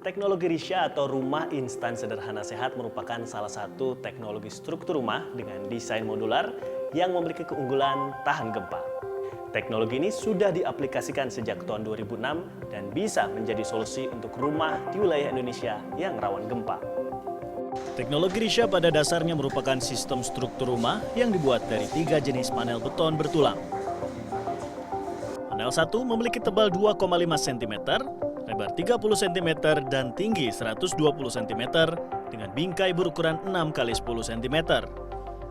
Teknologi Risha atau rumah instan sederhana sehat merupakan salah satu teknologi struktur rumah dengan desain modular yang memiliki keunggulan tahan gempa. Teknologi ini sudah diaplikasikan sejak tahun 2006 dan bisa menjadi solusi untuk rumah di wilayah Indonesia yang rawan gempa. Teknologi Risha pada dasarnya merupakan sistem struktur rumah yang dibuat dari 3 jenis panel beton bertulang. Panel 1 memiliki tebal 2,5 cm, lebar 30 cm, dan tinggi 120 cm dengan bingkai berukuran 6 x 10 cm.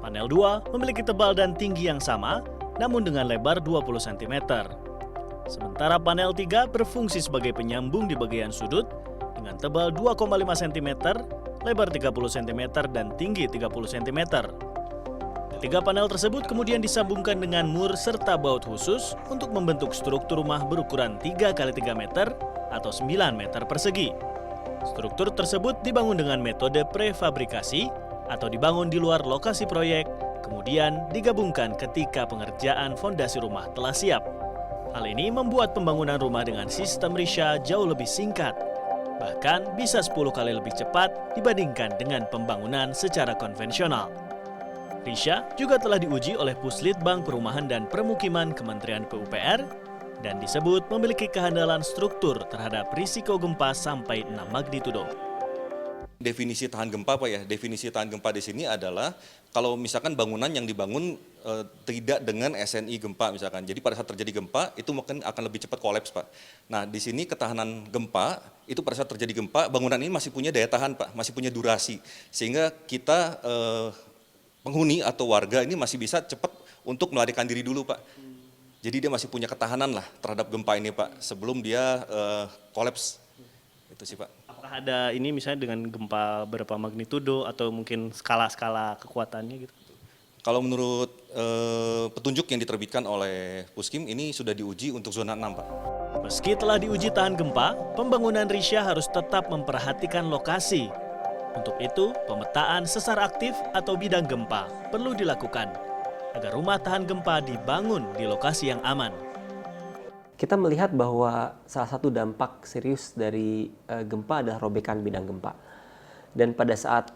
Panel 2 memiliki tebal dan tinggi yang sama, namun dengan lebar 20 cm. Sementara panel 3 berfungsi sebagai penyambung di bagian sudut dengan tebal 2,5 cm, lebar 30 cm, dan tinggi 30 cm. Ketiga panel tersebut kemudian disambungkan dengan mur serta baut khusus untuk membentuk struktur rumah berukuran 3 x 3 meter atau 9 meter persegi. Struktur tersebut dibangun dengan metode prefabrikasi atau dibangun di luar lokasi proyek, kemudian digabungkan ketika pengerjaan fondasi rumah telah siap. Hal ini membuat pembangunan rumah dengan sistem Risha jauh lebih singkat, bahkan bisa 10 kali lebih cepat dibandingkan dengan pembangunan secara konvensional. Risha juga telah diuji oleh Puslitbang Perumahan dan Permukiman Kementerian PUPR dan disebut memiliki kehandalan struktur terhadap risiko gempa sampai 6 magnitudo. Definisi tahan gempa Pak ya, definisi tahan gempa di sini adalah kalau misalkan bangunan yang dibangun tidak dengan SNI gempa misalkan. Jadi pada saat terjadi gempa itu mungkin akan lebih cepat kolaps Pak. Nah di sini ketahanan gempa itu pada saat terjadi gempa bangunan ini masih punya daya tahan Pak, masih punya durasi. Sehingga kita penghuni atau warga ini masih bisa cepat untuk melarikan diri dulu Pak. Jadi dia masih punya ketahanan lah terhadap gempa ini Pak sebelum dia kolaps. Itu sih Pak. Apakah ada ini misalnya dengan gempa berapa magnitudo atau mungkin skala-skala kekuatannya gitu? Kalau menurut petunjuk yang diterbitkan oleh Puskim ini sudah diuji untuk zona 6 Pak. Meski telah diuji tahan gempa, pembangunan Risha harus tetap memperhatikan lokasi. Untuk itu, pemetaan sesar aktif atau bidang gempa perlu dilakukan agar rumah tahan gempa dibangun di lokasi yang aman. Kita melihat bahwa salah satu dampak serius dari gempa adalah robekan bidang gempa. Dan pada saat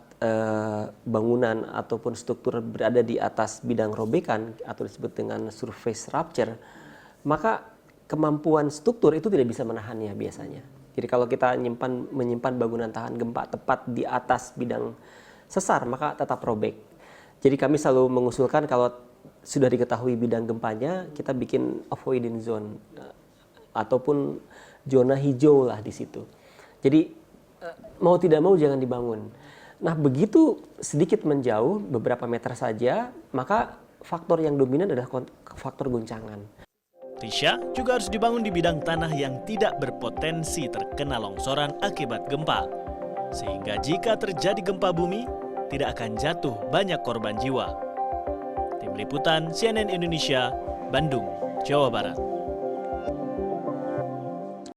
bangunan ataupun struktur berada di atas bidang robekan atau disebut dengan surface rupture, maka kemampuan struktur itu tidak bisa menahannya biasanya. Jadi kalau kita menyimpan bangunan tahan gempa tepat di atas bidang sesar, maka tetap robek. Jadi kami selalu mengusulkan kalau sudah diketahui bidang gempanya, kita bikin avoidance zone ataupun zona hijau lah di situ. Jadi mau tidak mau jangan dibangun. Nah begitu sedikit menjauh beberapa meter saja, maka faktor yang dominan adalah faktor guncangan. Risha juga harus dibangun di bidang tanah yang tidak berpotensi terkena longsoran akibat gempa. Sehingga jika terjadi gempa bumi, tidak akan jatuh banyak korban jiwa. Tim Liputan CNN Indonesia, Bandung, Jawa Barat.